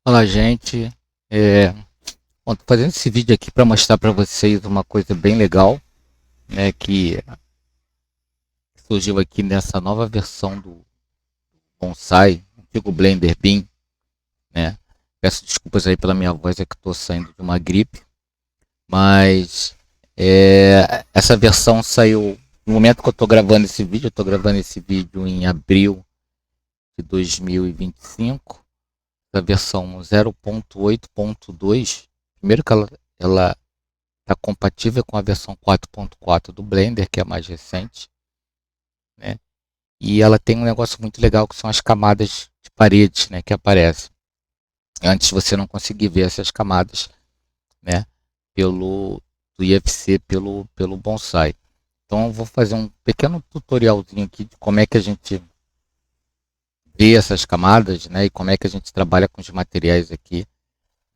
Fala, gente. É, Tô fazendo esse vídeo aqui para mostrar para vocês uma coisa bem legal, né, que surgiu aqui nessa nova versão do Bonsai, antigo Blender Bean, né? Peço desculpas aí pela minha voz, é que estou saindo de uma gripe, mas essa versão saiu no momento que eu estou gravando esse vídeo. Eu estou gravando esse vídeo em abril de 2025. A versão 0.8.2, primeiro que ela está compatível com a versão 4.4 do Blender, que é a mais recente, né? E ela tem um negócio muito legal que são as camadas de paredes, né, que aparecem. Antes você não conseguia ver essas camadas, né, pelo do IFC, pelo Bonsai. Então eu vou fazer um pequeno tutorialzinho aqui de como é que a gente vê essas camadas, né, e como é que a gente trabalha com os materiais aqui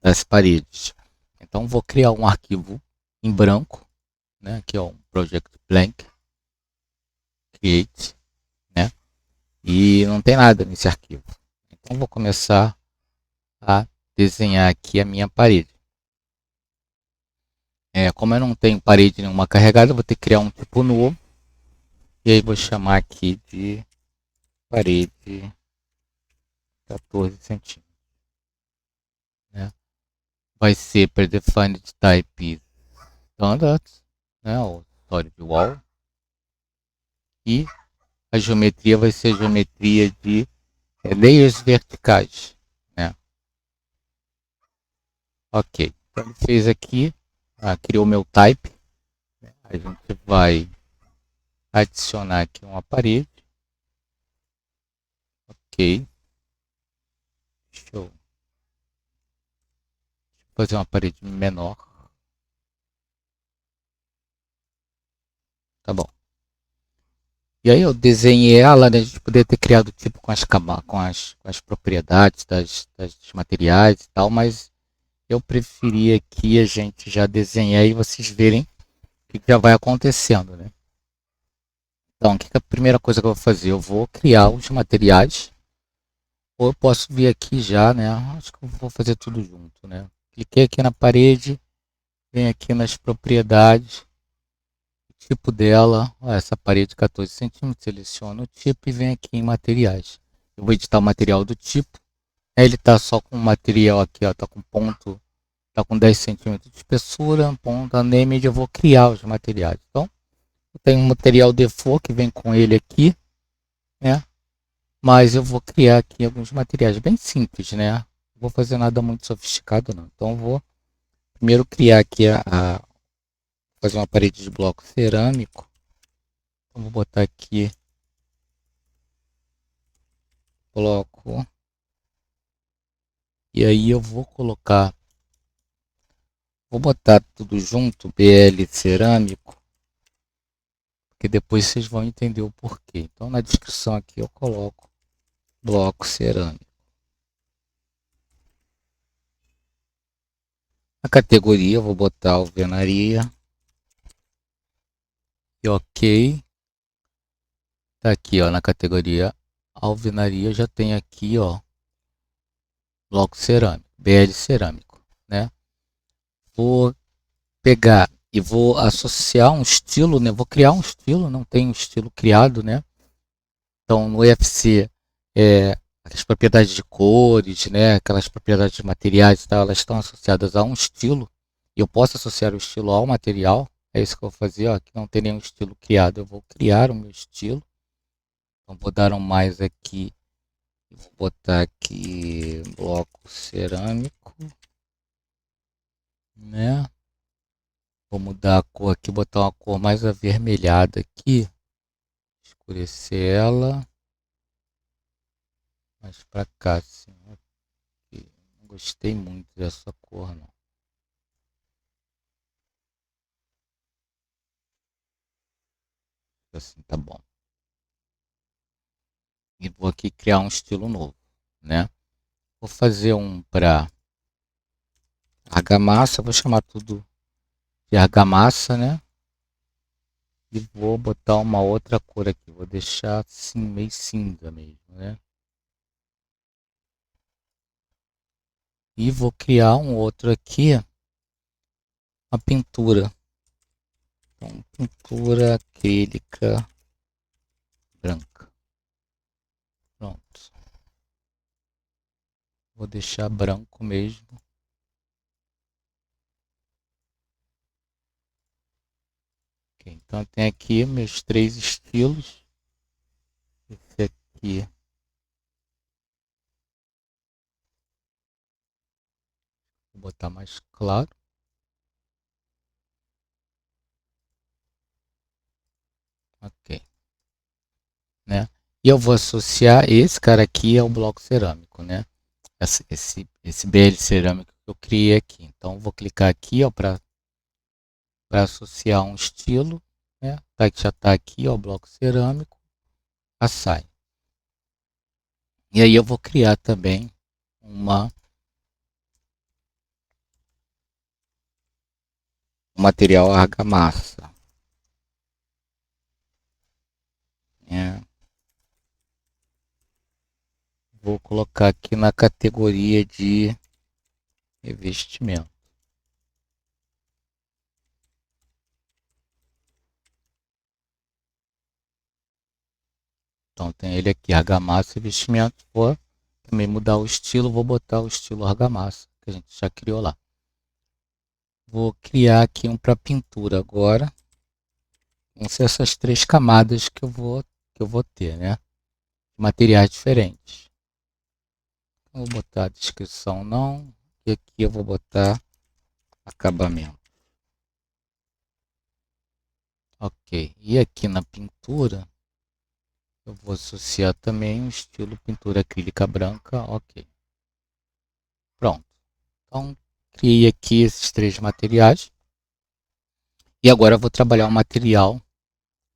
das paredes. Então vou criar um arquivo em branco, né, que é um Project Blank Create, né? E não tem nada nesse arquivo. Então vou começar a desenhar aqui a minha parede. Como eu não tenho parede nenhuma carregada, eu vou ter que criar um tipo novo. E aí vou chamar aqui de parede 14 centímetros. Né? Vai ser predefined type standard, né? O solid wall. E a geometria vai ser geometria de layers verticais. Né? Ok. Então ele fez aqui, criou meu type. A gente vai adicionar aqui uma parede. Ok. Show. Fazer uma parede menor. Tá bom. E aí eu desenhei ela, né? A gente poderia ter criado o tipo com as propriedades dos materiais e tal, mas eu preferi aqui a gente já desenhar e vocês verem o que já vai acontecendo, né? Então, o que é a primeira coisa que eu vou fazer? Eu vou criar os materiais, ou eu posso vir aqui já, né? Acho que eu vou fazer tudo junto, né? Cliquei aqui na parede, venho aqui nas propriedades, tipo dela, ó, essa parede 14 centímetros, seleciono o tipo e venho aqui em materiais. Eu vou editar o material do tipo. Ele está só com o material aqui, ó, tá com ponto, tá com 10 centímetros de espessura, ponto, a name, eu vou criar os materiais. Então, eu tenho um material default que vem com ele aqui, né? Mas eu vou criar aqui alguns materiais bem simples, né? Não vou fazer nada muito sofisticado, não. Então, eu vou primeiro criar aqui fazer uma parede de bloco cerâmico. Então, vou botar aqui, coloco. E aí eu vou botar tudo junto, BL cerâmico, que depois vocês vão entender o porquê. Então na descrição aqui eu coloco bloco cerâmico. Na categoria eu vou botar alvenaria. E ok. Tá aqui, ó, na categoria alvenaria já tem aqui, ó, bloco cerâmico, BL cerâmico, né? Vou pegar e vou associar um estilo, né? Vou criar um estilo, não tem um estilo criado, né? Então, no UFC, as propriedades de cores, né, aquelas propriedades de materiais, tá, elas estão associadas a um estilo. E eu posso associar o estilo ao material. É isso que eu vou fazer. Ó, aqui não tem nenhum estilo criado. Eu vou criar o meu estilo. Então, vou dar um mais aqui. Vou botar aqui bloco cerâmico. Né? Vou mudar a cor aqui, botar uma cor mais avermelhada aqui. Escurecer ela. Mais para cá, assim. Não gostei muito dessa cor, não. Assim, tá bom. E vou aqui criar um estilo novo, né? Vou fazer um para argamassa, vou chamar tudo de argamassa, né? E vou botar uma outra cor aqui, vou deixar assim meio cinza mesmo, né? E vou criar um outro aqui, uma pintura. Então, pintura acrílica branca. Pronto. Vou deixar branco mesmo. Okay, então tem aqui meus 3 estilos. Esse aqui vou botar mais claro. Ok. Né? E eu vou associar esse cara aqui ao bloco cerâmico, né? Esse BL cerâmico que eu criei aqui. Então vou clicar aqui para associar um estilo, né? Tá, que já está aqui, ó, o bloco cerâmico, assai. E aí eu vou criar também um material argamassa. É, vou colocar aqui na categoria de revestimento. Então tem ele aqui, argamassa e vestimento. Vou também mudar o estilo, vou botar o estilo argamassa, que a gente já criou lá. Vou criar aqui um para pintura agora. Vão ser essas 3 camadas que eu vou ter, né? Materiais diferentes. Vou botar a descrição não. E aqui eu vou botar acabamento. Ok. E aqui na pintura, eu vou associar também o estilo pintura acrílica branca. Ok. Pronto. Então, criei aqui esses 3 materiais. E agora eu vou trabalhar o material,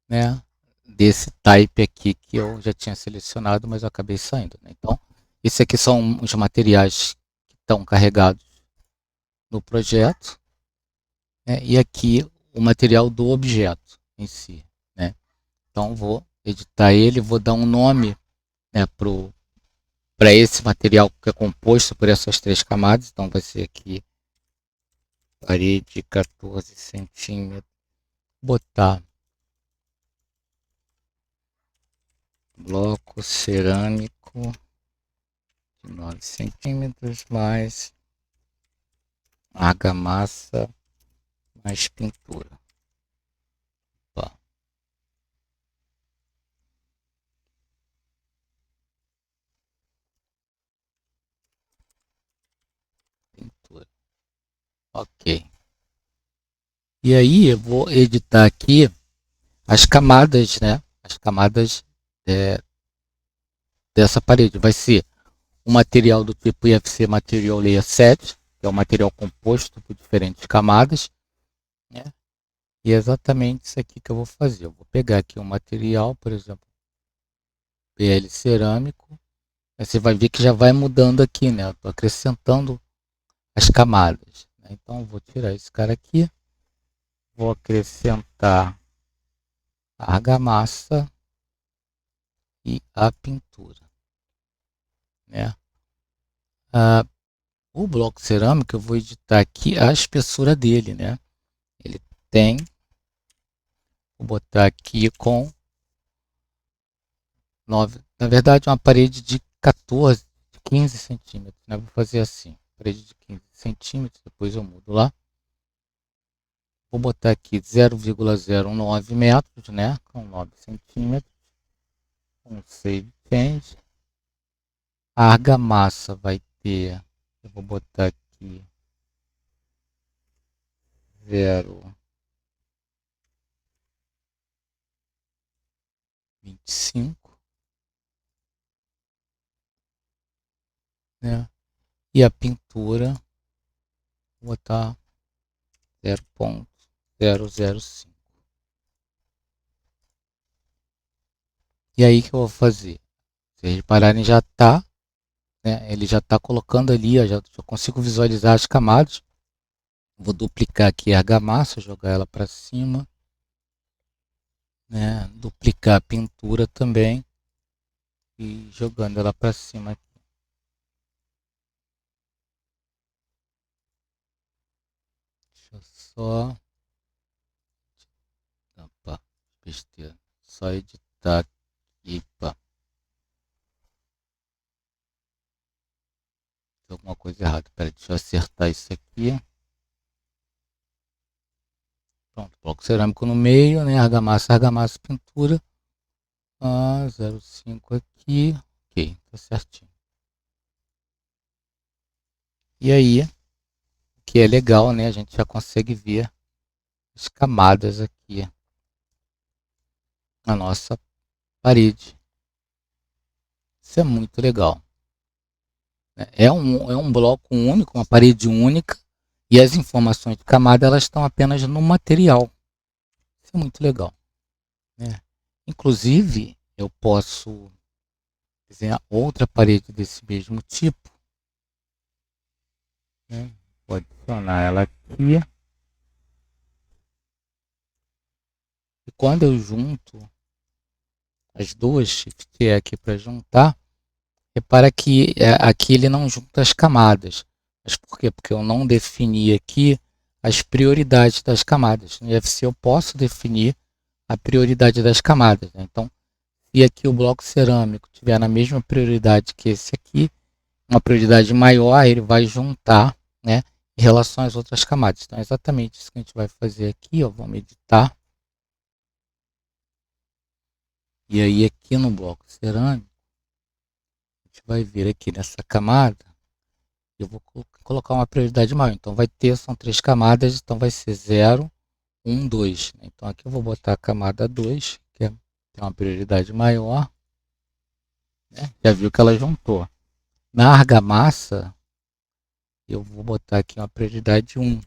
né, desse type aqui que eu já tinha selecionado, mas eu acabei saindo. Né? Então, esses aqui são os materiais que estão carregados no projeto, né? E aqui o material do objeto em si. Né? Então, vou editar ele, vou dar um nome, né, para esse material que é composto por essas 3 camadas. Então, vai ser aqui parede 14 centímetros. Botar bloco cerâmico de 9 centímetros mais argamassa mais pintura. Ó, pintura. Ok. E aí eu vou editar aqui as camadas, né? As camadas é, dessa parede. Vai ser um material do tipo IFC Material Layer 7, que é um material composto por diferentes camadas, né? E é exatamente isso aqui que eu vou fazer. Eu vou pegar aqui um material, por exemplo, PL cerâmico. Aí você vai ver que já vai mudando aqui, né? Eu tô acrescentando as camadas. Né? Então eu vou tirar esse cara aqui, vou acrescentar a argamassa e a pintura. Né? Ah, o bloco cerâmico eu vou editar aqui a espessura dele. Né? Ele tem, vou botar aqui com 9, na verdade uma parede de 14, 15 centímetros. Né? Vou fazer assim, parede de 15 centímetros, depois eu mudo lá. Vou botar aqui 0,09 metros, né? Com 9 centímetros. Um save change. A argamassa vai ter, eu vou botar aqui 0,25, né? E a pintura, vou botar 0,005. E aí que eu vou fazer? Vocês repararem, já está, né? Ele já está colocando ali, já consigo visualizar as camadas. Vou duplicar aqui a argamassa, jogar ela para cima, né? Duplicar a pintura também e jogando ela para cima. só... Opa, besteira. Só editar aqui, pá. Tem alguma coisa errada. Pera, deixa eu acertar isso aqui. Pronto, bloco cerâmico no meio, né? Argamassa, pintura. 0,5 aqui. Ok, tá certinho. E aí, o que é legal, né? A gente já consegue ver as camadas aqui na nossa parede. Isso é muito legal. É um bloco único, uma parede única, e as informações de camada elas estão apenas no material. Isso é muito legal, né? Inclusive, eu posso desenhar outra parede desse mesmo tipo, né? Vou adicionar ela aqui. E quando eu junto as duas, Shift E aqui para juntar, repara que aqui ele não junta as camadas. Mas por quê? Porque eu não defini aqui as prioridades das camadas. No IFC eu posso definir a prioridade das camadas, né? Então, se aqui o bloco cerâmico tiver na mesma prioridade que esse aqui, uma prioridade maior, ele vai juntar, né, em relação às outras camadas. Então, é exatamente isso que a gente vai fazer aqui. Ó, vamos editar. E aí, aqui no bloco cerâmico, a gente vai vir aqui nessa camada. Eu vou colocar uma prioridade maior. Então, vai ter, são 3 camadas, então vai ser 0, 1, 2. Então, aqui eu vou botar a camada 2, que tem uma prioridade maior. Né? Já viu que ela juntou. Na argamassa, eu vou botar aqui uma prioridade 1.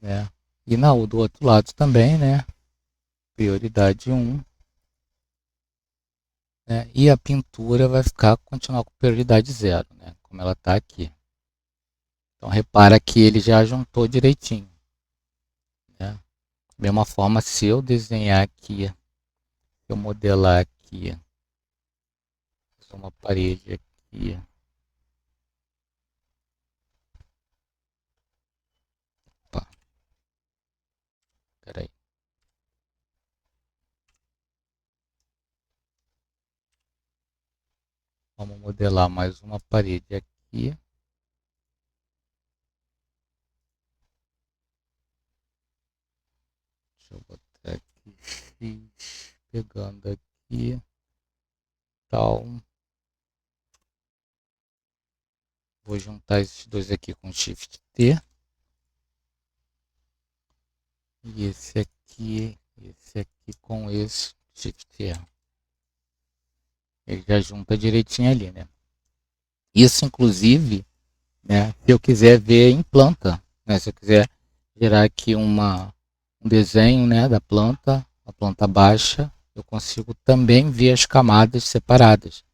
Né? E do outro lado também, né? Prioridade 1. Né? E a pintura vai continuar com prioridade 0, né? Como ela está aqui. Então repara que ele já juntou direitinho. Né? Da mesma forma, se eu desenhar aqui, se eu modelar aqui, uma parede aqui. Opa, peraí. Vamos modelar mais uma parede aqui. Deixa eu botar aqui X, pegando aqui, tal. Vou juntar esses dois aqui com Shift T. E esse aqui com esse Shift T. Ele já junta direitinho ali, né? Isso, inclusive, né, se eu quiser ver em planta, né? Se eu quiser gerar aqui um desenho, né, da planta, a planta baixa, eu consigo também ver as camadas separadas.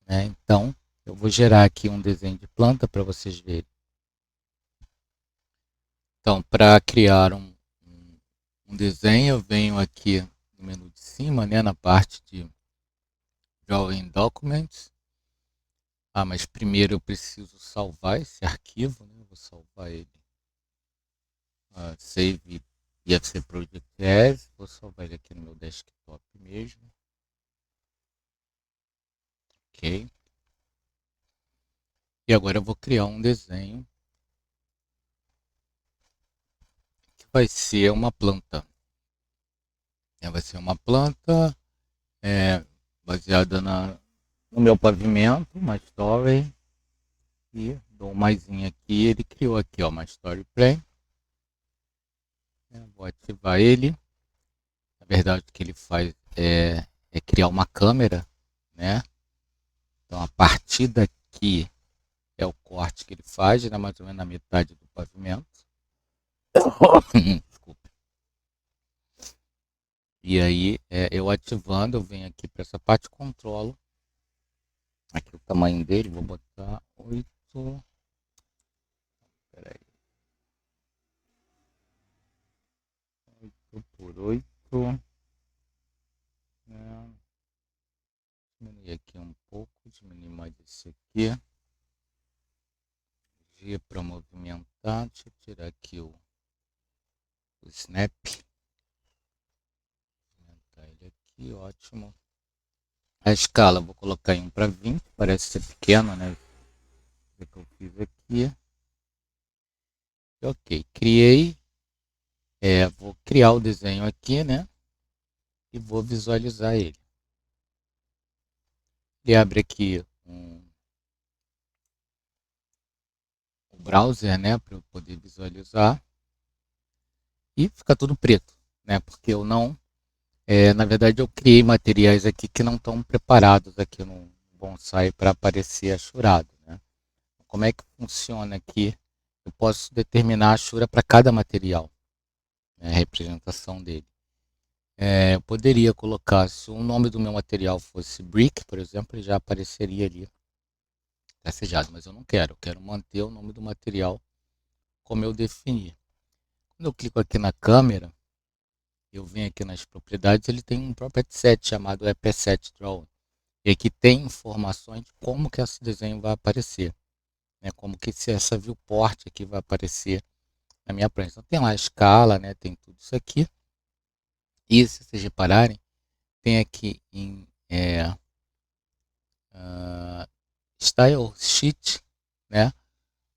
Né? Então, eu vou gerar aqui um desenho de planta para vocês verem. Então, para criar um desenho, eu venho aqui no menu de cima, né, na parte de Drawing Documents. Mas primeiro eu preciso salvar esse arquivo, né? Vou salvar ele. Save IFC Project As. Vou salvar ele aqui no meu desktop mesmo. Ok. E agora eu vou criar um desenho que vai ser uma planta. Vai ser uma planta baseada no meu pavimento, uma story. E dou um maisinho aqui. Ele criou aqui, ó, uma story play. Vou ativar ele. Na verdade, o que ele faz é criar uma câmera, né? Então, a partir daqui é o corte que ele faz, né? Mais ou menos na metade do pavimento. Desculpa. E aí, eu ativando, eu venho aqui para essa parte, controlo. Aqui o tamanho dele, vou botar 8. Peraí. 8 por 8. Diminuir aqui um pouco, diminuir mais esse aqui. G para movimentar. Deixa eu tirar aqui o snap. Movimentar ele aqui, ótimo. A escala, vou colocar em 1 para 20, parece ser pequeno, né? O que eu fiz aqui. Ok, criei. Vou criar o desenho aqui, né? E vou visualizar ele. Ele abre aqui um browser, né? Para eu poder visualizar. E fica tudo preto, né? Porque eu não... na verdade, eu criei materiais aqui que não estão preparados aqui no bonsai para aparecer achurado, né? Como é que funciona aqui? Eu posso determinar a achura para cada material, né? A representação dele. Eu poderia colocar, se o nome do meu material fosse brick, por exemplo, ele já apareceria ali tracejado, mas eu não quero. Eu quero manter o nome do material como eu defini. Quando eu clico aqui na câmera, eu venho aqui nas propriedades, ele tem um property set chamado EP7 Draw. E aqui tem informações de como que esse desenho vai aparecer, né? Como que essa viewport aqui vai aparecer na minha prancha. Então tem lá a escala, né? Tem tudo isso aqui. E se vocês repararem, tem aqui em Style Sheet, né?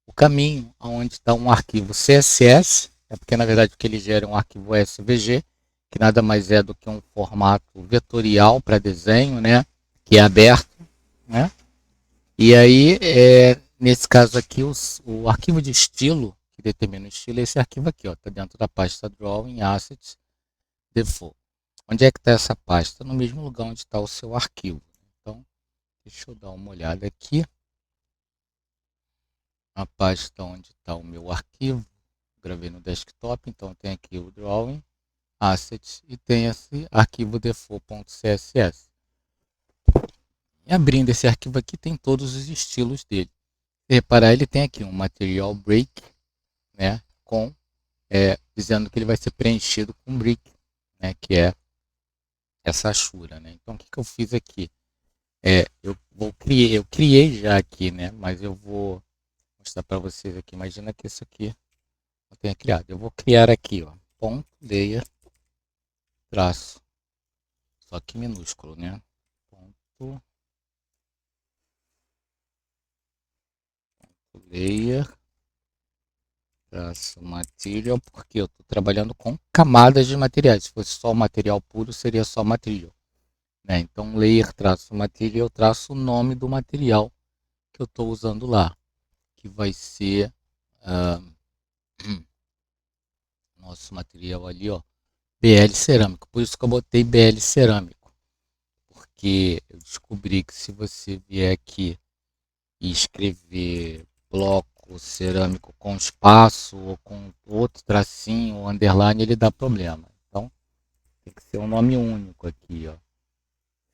O caminho onde está um arquivo CSS, porque na verdade o que ele gera é um arquivo SVG, que nada mais é do que um formato vetorial para desenho, né? Que é aberto, né? E aí, nesse caso aqui, o arquivo de estilo, que determina o estilo, é esse arquivo aqui, está dentro da pasta Drawing Assets Default. Onde é que está essa pasta? No mesmo lugar onde está o seu arquivo. Então, deixa eu dar uma olhada aqui. A pasta onde está o meu arquivo. Gravei no desktop, então tem aqui o Drawing Assets e tem esse arquivo default.css. E abrindo esse arquivo aqui, tem todos os estilos dele. Se reparar, ele tem aqui um Material Break, né, dizendo que ele vai ser preenchido com brick, né, que é essa achura, né. Então, o que eu fiz aqui? Eu criei já aqui, né, mas eu vou mostrar para vocês aqui. Imagina que isso aqui eu tenha criado. Eu vou criar aqui, ó, ponto layer traço, só que minúsculo, né, ponto layer traço material, porque eu estou trabalhando com camadas de materiais. Se fosse só o material puro, seria só material. Né? Então, layer traço material, eu traço o nome do material que eu estou usando lá, que vai ser nosso material ali, ó, BL cerâmico. Por isso que eu botei BL cerâmico, porque eu descobri que se você vier aqui e escrever bloco cerâmico com espaço ou com outro tracinho ou underline, ele dá problema. Então, tem que ser um nome único aqui, ó.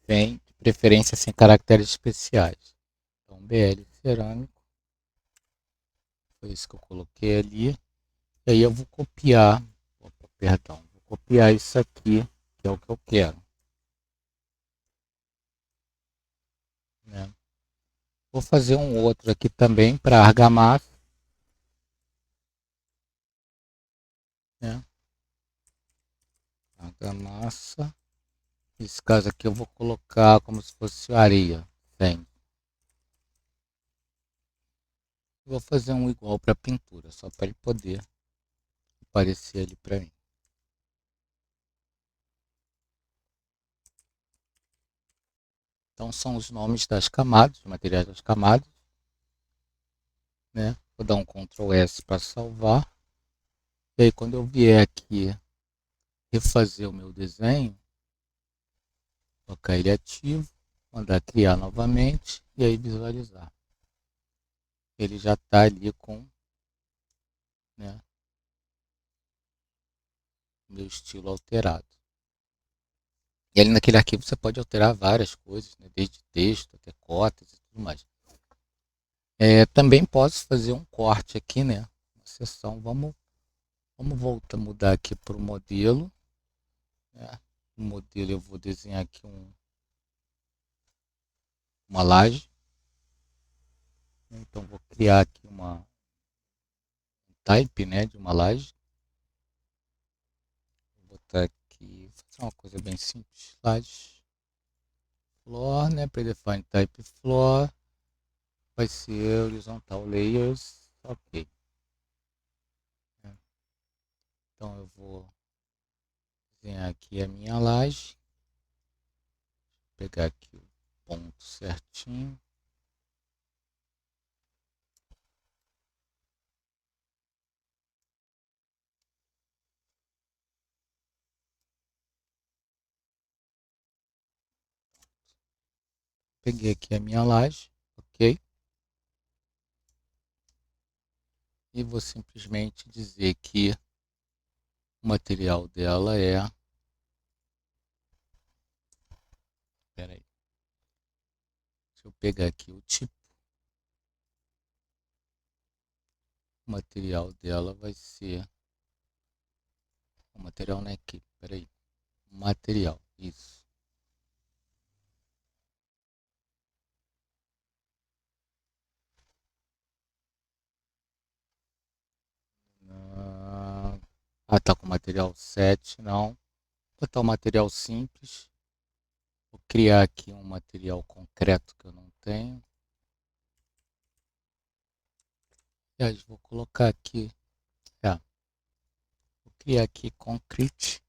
Sem, de preferência sem caracteres especiais. Então, BL cerâmico. Foi isso que eu coloquei ali. E aí eu vou copiar, opa, perdão, vou copiar isso aqui, que é o que eu quero. Né? Vou fazer um outro aqui também para argamassa. Né? Argamassa. Nesse caso aqui eu vou colocar como se fosse areia. Tem. Vou fazer um igual para pintura, só para ele poder aparecer ali para mim. Então são os nomes das camadas, os materiais das camadas. Né? Vou dar um Ctrl S para salvar. E aí quando eu vier aqui refazer o meu desenho, colocar ele ativo, mandar criar novamente e aí visualizar. Ele já está ali com, né, meu estilo alterado. E ali naquele arquivo você pode alterar várias coisas, né, desde texto até cotas e tudo mais. Também posso fazer um corte aqui, né? Uma seção. Vamos voltar, mudar aqui para o modelo. Né? O modelo eu vou desenhar aqui uma laje. Então vou criar aqui uma type, né, de uma laje. Vou botar aqui, fazer uma coisa bem simples, laje floor, né, predefine type floor, vai ser horizontal layers, ok. Então eu vou desenhar aqui a minha laje, pegar aqui o ponto certinho. Peguei aqui a minha laje, ok? E vou simplesmente dizer que o material dela é... Espera aí. Se eu pegar aqui o tipo, o material dela vai ser... O material não é aqui, espera aí. Material, isso. Tá com material 7, não. Vou botar o material simples. Vou criar aqui um material concreto que eu não tenho. Aliás, vou colocar aqui. Vou criar aqui concrete.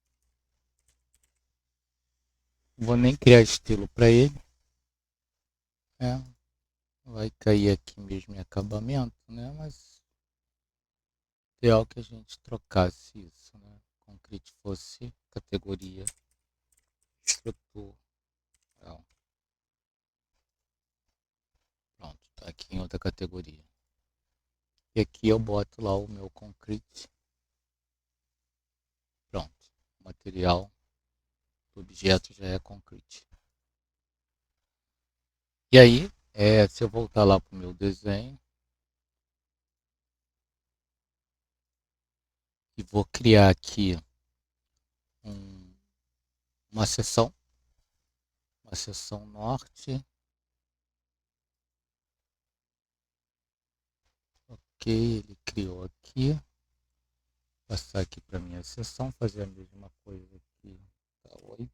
Vou nem criar estilo para ele. Vai cair aqui mesmo em acabamento, né? Mas ideal que a gente trocasse isso, né? Concrete fosse categoria estrutural. Pronto, tá aqui em outra categoria. E aqui eu boto lá o meu concrete. Pronto, o material do objeto já é concrete. E aí, se eu voltar lá para o meu desenho e vou criar aqui uma seção norte. Ok, ele criou aqui. Passar aqui para minha seção, fazer a mesma coisa aqui. Tá, 8.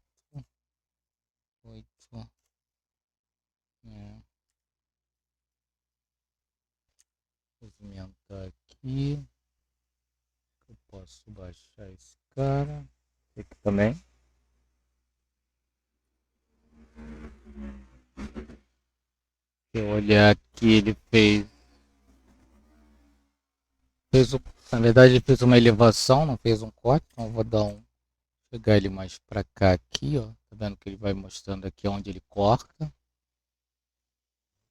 Movimentar aqui. Eu posso baixar esse cara. Aqui também. Se eu olhar aqui, ele fez na verdade ele fez uma elevação, não fez um corte, então eu vou dar pegar ele mais para cá aqui, ó. Tá vendo que ele vai mostrando aqui onde ele corta.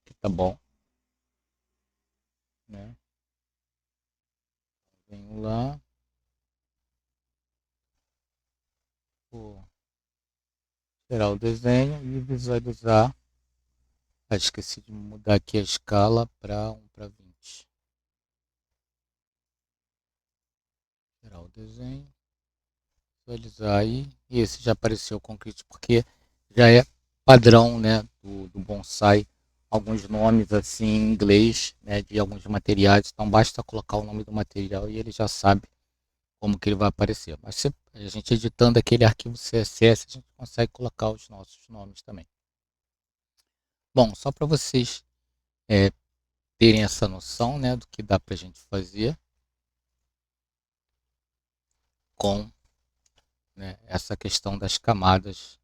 Aqui tá bom, né? Venho lá. Vou tirar o desenho e visualizar. Esqueci de mudar aqui a escala para 1:20. Tirar o desenho, visualizar aí. E esse já apareceu concreto porque já é padrão, né, do bonsai. Alguns nomes assim em inglês, né, de alguns materiais. Então basta colocar o nome do material e ele já sabe como que ele vai aparecer. Mas se a gente editando aquele arquivo CSS, a gente consegue colocar os nossos nomes também. Bom, só para vocês terem essa noção, né, do que dá para a gente fazer com, né, essa questão das camadas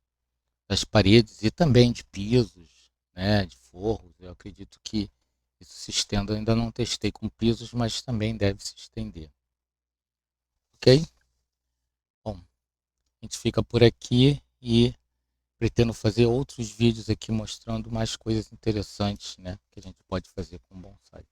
das paredes e também de pisos, né, de forros. Eu acredito que isso se estenda, eu ainda não testei com pisos, mas também deve se estender. Ok? Bom, a gente fica por aqui e pretendo fazer outros vídeos aqui mostrando mais coisas interessantes, né, que a gente pode fazer com bonsai.